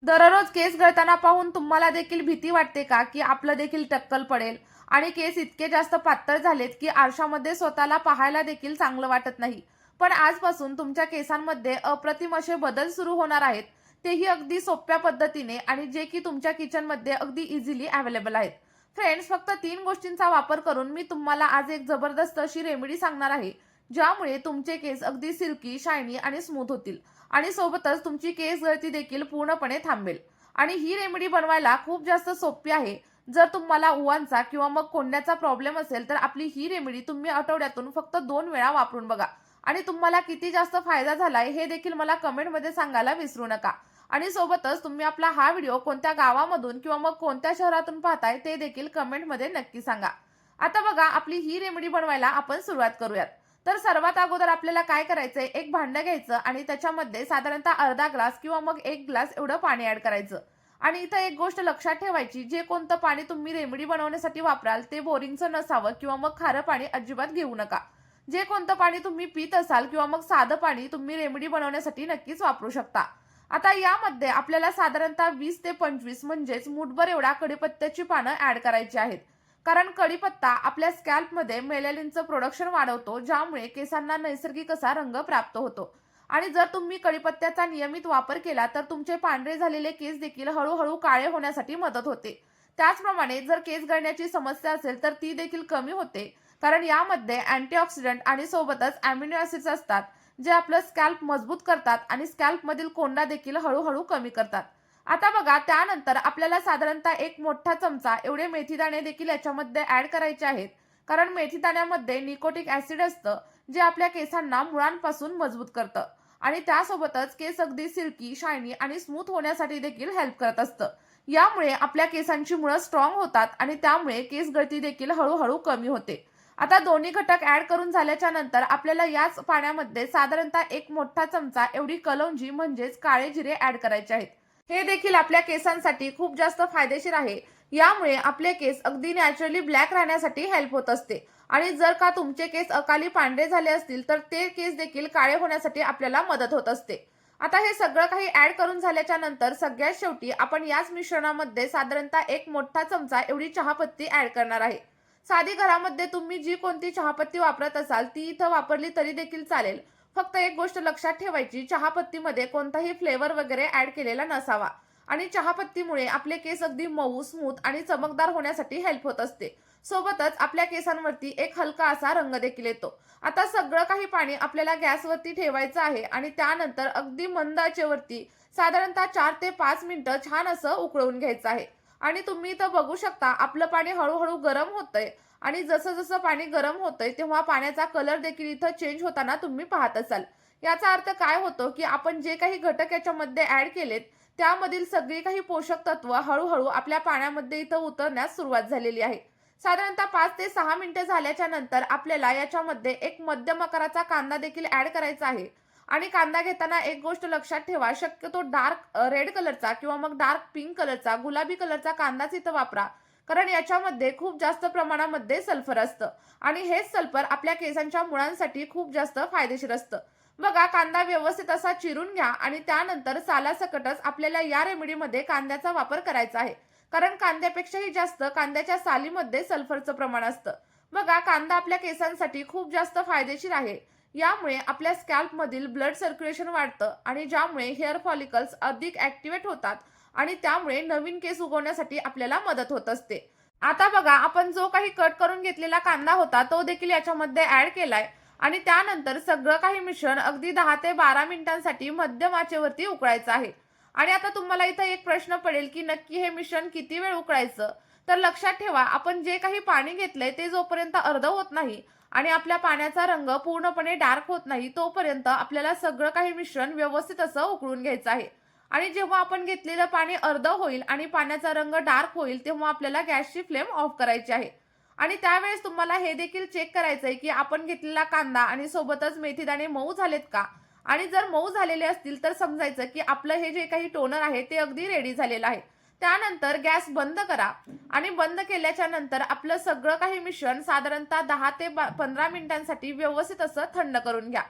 दररोज केस गळताना पाहून तुम्हाला देखील भीती वाटते का की आपलं देखील टक्कल पडेल आणि केस इतके जास्त पातळ झालेत की आरशामध्ये स्वतःला पाहायला देखील चांगलं वाटत नाही. पण आजपासून तुमच्या केसांमध्ये अप्रतिम असे बदल सुरू होणार आहेत, तेही अगदी सोप्या पद्धतीने आणि जे की तुमच्या किचनमध्ये अगदी इझिली अवेलेबल आहेत. फ्रेंड्स, फक्त 3 गोष्टींचा वापर करून मी तुम्हाला आज एक जबरदस्त अशी रेमेडी सांगणार आहे, ज्यामुळे तुमचे केस अगदी सिल्की, शायनी आणि स्मूथ होतील आणि सोबतच तुमची केस गळती देखील पूर्णपणे थांबेल. आणि ही रेमेडी बनवायला खूप जास्त सोपी आहे. जर तुम्हाला उवांचा किंवा मग कोंड्याचा प्रॉब्लेम असेल तर आपली ही रेमेडी तुम्ही आठवड्यातून फक्त 2 वेळा वापरून बघा आणि तुम्हाला किती जास्त फायदा झालाय हे देखील मला कमेंटमध्ये सांगायला विसरू नका. आणि सोबतच तुम्ही आपला हा व्हिडिओ कोणत्या गावामधून किंवा मग कोणत्या शहरातून पाहताय ते देखील कमेंटमध्ये नक्की सांगा. आता बघा, आपली ही रेमेडी बनवायला आपण सुरुवात करूयात. तर सर्वात अगोदर आपल्याला काय करायचंय, एक भांडं घ्यायचं आणि त्याच्यामध्ये साधारणतः अर्धा ग्लास किंवा मग 1 ग्लास एवढं पाणी ऍड करायचं. आणि इथं एक गोष्ट लक्षात ठेवायची, जे कोणतं पाणी तुम्ही रेमेडी बनवण्यासाठी वापराल ते बोरिंगचं नसावं किंवा मग खारं पाणी अजिबात घेऊ नका. जे कोणतं पाणी तुम्ही पित असाल किंवा मग साधं पाणी तुम्ही रेमेडी बनवण्यासाठी नक्कीच वापरू शकता. आता यामध्ये आपल्याला साधारणतः 20 ते 25 म्हणजेच मूठभर एवढा कढीपत्त्याची पानं ऍड करायची आहेत. कारण कढीपत्ता आपल्या स्कॅल्पमध्ये मेलॅनिनचं प्रोडक्शन वाढवतो, ज्यामुळे केसांना नैसर्गिक असा रंग प्राप्त होतो. आणि जर तुम्ही कढीपत्त्याचा नियमित वापर केला तर तुमचे पांढरे झालेले केस देखील हळूहळू काळे होण्यासाठी मदत होते. त्याचप्रमाणे जर केस गळण्याची समस्या असेल तर ती देखील कमी होते, कारण यामध्ये अँटीऑक्सिडंट आणि सोबतच अॅमिनो ऍसिड्स असतात, जे आपलं स्कॅल्प मजबूत करतात आणि स्कॅल्पमधील कोंडा देखील हळूहळू कमी करतात. आता बघा, त्यानंतर आपल्याला साधारणतः 1 मोठा चमचा एवढे मेथीदाणे देखील याच्यामध्ये ऍड करायचे आहेत. कारण मेथीदाण्यामध्ये निकोटिक ऍसिड असतं, जे आपल्या केसांना मुळांपासून मजबूत करतं आणि त्यासोबतच केस अगदी सिल्की, शायनी आणि स्मूथ होण्यासाठी देखील हेल्प करत असतं. यामुळे आपल्या केसांची मुळं स्ट्रॉंग होतात आणि त्यामुळे केस गळती देखील हळूहळू कमी होते. आता दोन्ही घटक ऍड करून झाल्याच्या नंतर आपल्याला याच पाण्यामध्ये साधारणतः 1 मोठा चमचा एवढी कलौंजी म्हणजेच काळे जिरे ऍड करायचे आहेत. हे देखील आपल्या केसांसाठी खूप जास्त फायदेशीर आहे. यामुळे आपले केस अगदी नॅचरली ब्लॅक राहण्यासाठी हेल्प होत असते. आणि जर का तुमचे केस अकाली पांढरे झाले असतील तर ते केस देखील काळे होण्यासाठी आपल्याला मदत होत असते. आता हे सगळं काही ऍड करून झाल्याच्या नंतर सगळ्यात शेवटी आपण याच मिश्रणामध्ये साधारणतः 1 मोठा चमचा एवढी चहापत्ती ऍड करणार आहे. साधी घरामध्ये तुम्ही जी कोणती चहापत्ती वापरत असाल ती इथं वापरली तरी देखील चालेल. फक्त एक गोष्ट लक्षात ठेवायची, चहापत्तीमध्ये कोणताही फ्लेवर वगैरे ऍड केलेला नसावा. आणि चहापत्तीमुळे आपले केस अगदी मऊ, स्मूथ आणि चमकदार होण्यासाठी हेल्प होत असते. सोबतच आपल्या केसांवरती एक हलका असा रंग देखील येतो. आता सगळं काही पाणी आपल्याला गॅसवरती ठेवायचं आहे आणि त्यानंतर अगदी मंद आचेवरती साधारणतः 4 ते 5 मिनिटं छान असं उकळून घ्यायचं आहे. आणि तुम्ही इथं बघू शकता, आपलं पाणी हळूहळू गरम होतंय आणि जसं जसं पाणी गरम होतंय तेव्हा पाण्याचा कलर देखील इथं चेंज होताना तुम्ही पाहत असाल. याचा अर्थ काय होतो की आपण जे काही घटक याच्यामध्ये ऍड केलेत त्यामधील सगळी काही पोषक तत्व हळूहळू आपल्या पाण्यामध्ये इथं उतरण्यास सुरुवात झालेली आहे. साधारणतः 5 ते 6 मिनिटं झाल्याच्या नंतर आपल्याला याच्यामध्ये एक मध्यम आकाराचा कांदा देखील ऍड करायचा आहे. आणि कांदा घेताना एक गोष्ट लक्षात ठेवा, शक्यतो डार्क रेड कलरचा किंवा मग डार्क पिंक कलरचा, गुलाबी कलरचा कांदाच इथं वापरा. कारण याच्यामध्ये खूप जास्त प्रमाणामध्ये सल्फर असतं आणि हेच सल्फर आपल्या केसांच्या मुळांसाठी खूप जास्त फायदेशीर असतं. बघा, कांदा व्यवस्थित असा चिरून घ्या आणि त्यानंतर सालासकटच आपल्याला या रेमेडीमध्ये कांद्याचा वापर करायचा आहे. कारण कांद्यापेक्षाही जास्त कांद्याच्या सालीमध्ये सल्फरचं प्रमाण असतं. बघा, कांदा आपल्या केसांसाठी खूप जास्त फायदेशीर आहे. यामुळे आपल्या स्कॅल्पमधील ब्लड सर्क्युलेशन वाढतं आणि ज्यामुळे हेअर फॉलिकल्स अधिक ऍक्टिव्हेट होतात आणि त्यामुळे नवीन केस उगवण्यासाठी आपल्याला मदत होत असते. आता बघा, आपण जो काही कट करून घेतलेला कांदा होता तो देखील याच्यामध्ये ऍड केलाय आणि त्यानंतर सगळं काही मिश्रण अगदी 10 ते 12 मिनिटांसाठी मध्यम आचेवरती उकळायचं आहे. आणि आता तुम्हाला इथं एक प्रश्न पडेल की नक्की हे मिश्रण किती वेळ उकळायचं. तर लक्षात ठेवा, आपण जे काही पाणी घेतलंय ते जोपर्यंत अर्ध होत नाही आणि आपल्या पाण्याचा रंग पूर्णपणे डार्क होत नाही तोपर्यंत आपल्याला सगळं काही मिश्रण व्यवस्थित असं उकळून घ्यायचं आहे. आणि जेव्हा आपण घेतलेलं पाणी अर्ध होईल आणि पाण्याचा रंग डार्क होईल तेव्हा आपल्याला गॅसची फ्लेम ऑफ करायची आहे. आणि त्यावेळेस तुम्हाला हे देखील चेक करायचंय की आपण घेतलेला कांदा आणि सोबतच मेथीदाणे मऊ झालेत का. आणि जर मऊ झालेले असतील तर समजायचं की आपलं हे जे काही टोनर आहे ते अगदी रेडी झालेलं आहे. त्यानंतर गॅस बंद करा आणि बंद केल्याच्या नंतर आपलं सगळं काही मिश्रण साधारणतः 10 ते 15 मिनिटांसाठी व्यवस्थित असं थंड करून घ्या.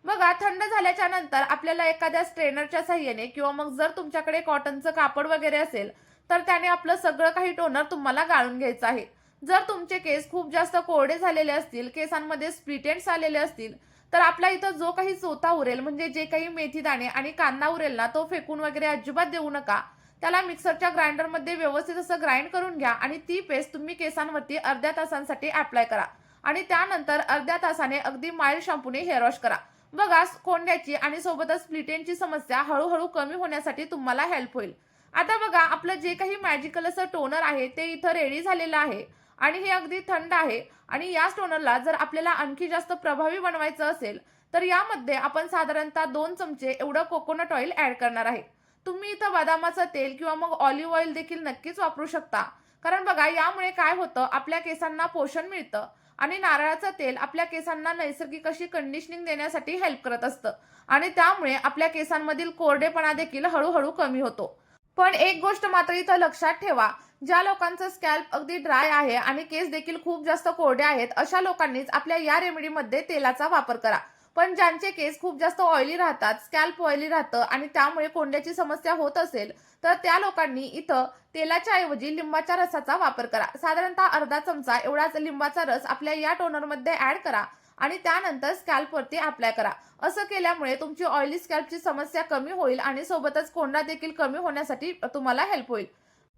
बघा, थंड झाल्याच्या नंतर आपल्याला एखाद्या स्ट्रेनरच्या साहाय्याने किंवा मग जर तुमच्याकडे कॉटनचं कापड वगैरे असेल, तर त्याने आपलं सगळं काही टोनर तुम्हाला गाळून घ्यायचं आहे. जर तुमचे केस खूप जास्त कोरडे झालेले असतील, केसांमध्ये स्प्लिट एंड्स आलेले असतील, तर आपला इथं जो काही चोथा उरेल, म्हणजे जे काही मेथी दाणे आणि कांदा उरेल ना, तो फेकून वगैरे अजिबात देऊ नका. त्याला मिक्सरच्या ग्राइंडरमध्ये व्यवस्थित असं ग्राइंड करून घ्या आणि ती पेस्ट तुम्ही केसांवरती अर्ध्या तासांसाठी अप्लाय करा आणि त्यानंतर अर्ध्या तासाने अगदी माइल्ड शॅम्पूने हेअर वॉश करा. बघा, कोंड्याची आणि सोबतच स्प्लिट एंडची समस्या हळूहळू कमी होण्यासाठी तुम्हाला हेल्प होईल. आता बघा, आपलं जे काही मॅजिकल असं टोनर आहे ते इथं रेडी झालेलं आहे आणि हे अगदी थंड आहे. आणि या टोनरला जर आपल्याला आणखी जास्त प्रभावी बनवायचं असेल, तर यामध्ये आपण साधारणतः 2 चमचे एवढं कोकोनट ऑइल ॲड करणार आहे. तुम्ही इथं बदामाचं तेल किंवा मग ऑलिव्ह ऑइल देखील नक्कीच वापरू शकता. कारण बघा, यामुळे काय होतं, आपल्या केसांना पोषण मिळतं आणि नारळाचं तेल आपल्या केसांना नैसर्गिक अशी कंडिशनिंग देण्यासाठी हेल्प करत असतं आणि त्यामुळे आपल्या केसांमधील कोरडेपणा देखील हळूहळू कमी होतो. पण एक गोष्ट मात्र इथं लक्षात ठेवा, ज्या लोकांचं स्कॅल्प अगदी ड्राय आहे आणि केस देखील खूप जास्त कोरडे आहेत, अशा लोकांनीच आपल्या या रेमेडीमध्ये तेलाचा वापर करा. पण ज्यांचे केस खूप जास्त ऑइली राहतात, स्कॅल्प ऑइली राहतं आणि त्यामुळे कोंड्याची समस्या होत असेल, तर त्या लोकांनी इथं तेलाच्या ऐवजी लिंबाच्या रसाचा वापर करा. साधारणतः अर्धा चमचा एवढाच लिंबाचा रस आपल्या या टोनरमध्ये ॲड करा आणि त्यानंतर स्कॅल्पवरती अप्लाय करा. असं केल्यामुळे तुमची ऑइली स्कॅल्पची समस्या कमी होईल आणि सोबतच कोंडा देखील कमी होण्यासाठी तुम्हाला हेल्प होईल.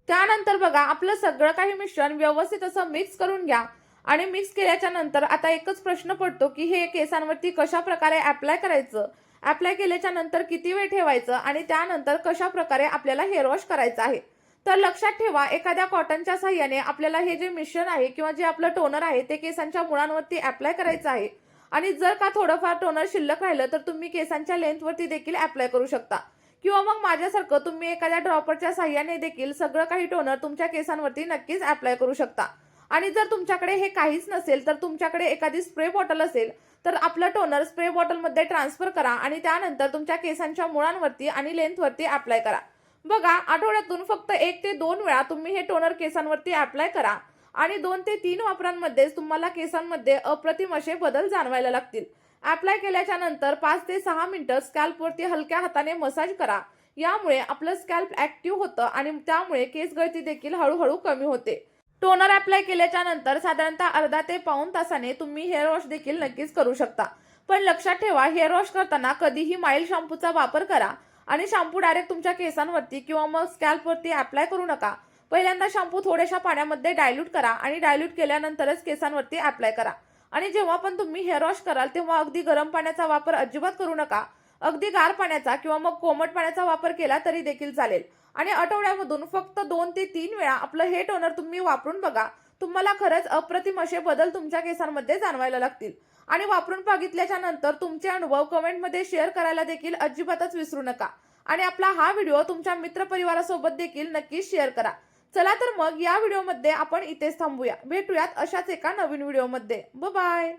त्यानंतर बघा, आपलं सगळं काही मिश्रण व्यवस्थित असं मिक्स करून घ्या आणि मिक्स केल्याच्या नंतर आता एकच प्रश्न पडतो, की हे केसांवरती कशा प्रकारे अप्लाय करायचं, अप्लाय केल्याच्या नंतर किती वेळ ठेवायचं आणि त्यानंतर कशा प्रकारे आपल्याला हेअर वॉश करायचं आहे. तर लक्षात ठेवा, एखाद्या कॉटनच्या साहाय्याने आपल्याला हे जे मिश्रण आहे किंवा जे आपलं टोनर आहे ते केसांच्या मुळांवरती अप्लाय करायचं आहे. आणि जर का थोडंफार टोनर शिल्लक राहिलं, तर तुम्ही केसांच्या लेंथवरती देखील अप्लाय करू शकता किंवा मग माझ्यासारखं तुम्ही एखाद्या ड्रॉपरच्या साहाय्याने देखील सगळं काही टोनर तुमच्या केसांवरती नक्कीच अप्लाय करू शकता. आणि जर तुमच्याकडे हे काहीच नसेल, तर तुमच्याकडे एखादी स्प्रे बॉटल असेल, तर आपलं टोनर स्प्रे बॉटलमध्ये ट्रान्सफर करा आणि त्यानंतर तुमच्या केसांच्या मुळांवरती आणि लेंथवरती अप्लाय करा. बघा, आठवड्यातून फक्त 1 ते 2 वेळा तुम्ही हे टोनर केसांवरती अप्लाय करा आणि 2 ते 3 वापरांमध्येच तुम्हाला केसांमध्ये अप्रतिम असे बदल जाणवायला लागतील. अप्लाय केल्याच्या नंतर 5 ते 6 मिनिटं स्कॅल्पवरती हलक्या हाताने मसाज करा. यामुळे आपलं स्कॅल्प ॲक्टिव्ह होतं आणि त्यामुळे केस गळती देखील हळूहळू कमी होते. टोनर अप्लाय केल्याच्या नंतर साधारणतः अर्धा ते पाऊण तासाने तुम्ही हेअर वॉश देखील नक्कीच करू शकता. पण लक्षात ठेवा, हेअर वॉश करताना कधीही माइल्ड शॅम्पूचा वापर करा आणि शॅम्पू डायरेक्ट तुमच्या केसांवरती किंवा मग स्कॅल्पवरती अप्लाय करू नका. पहिल्यांदा शॅम्पू थोड्याशा पाण्यामध्ये डायल्यूट करा आणि डायल्यूट केल्यानंतरच केसांवरती अप्लाय करा. आणि जेव्हा पण तुम्ही हेअर वॉश कराल, तेव्हा अगदी गरम पाण्याचा वापर अजिबात करू नका. अगदी गार पाण्याचा किंवा मग कोमट पाण्याचा वापर केला तरी देखील चालेल. आणि आठवड्यामधून फक्त 2 ते 3 वेळा आपलं हे टोनर तुम्ही वापरून बघा. तुम्हाला खरंच अप्रतिम असे बदल तुमच्या केसांमध्ये जाणवायला लागतील. आणि वापरून बघितल्याच्या नंतर तुमचे अनुभव कमेंटमध्ये शेअर करायला देखील अजिबातच विसरू नका. आणि आपला हा व्हिडिओ तुमच्या मित्रपरिवारासोबत देखील नक्कीच शेअर करा. चला तर मग या व्हिडिओमध्ये आपण इथेच थांबूया. भेटूयात अशाच एका नवीन व्हिडिओमध्ये. Bye bye.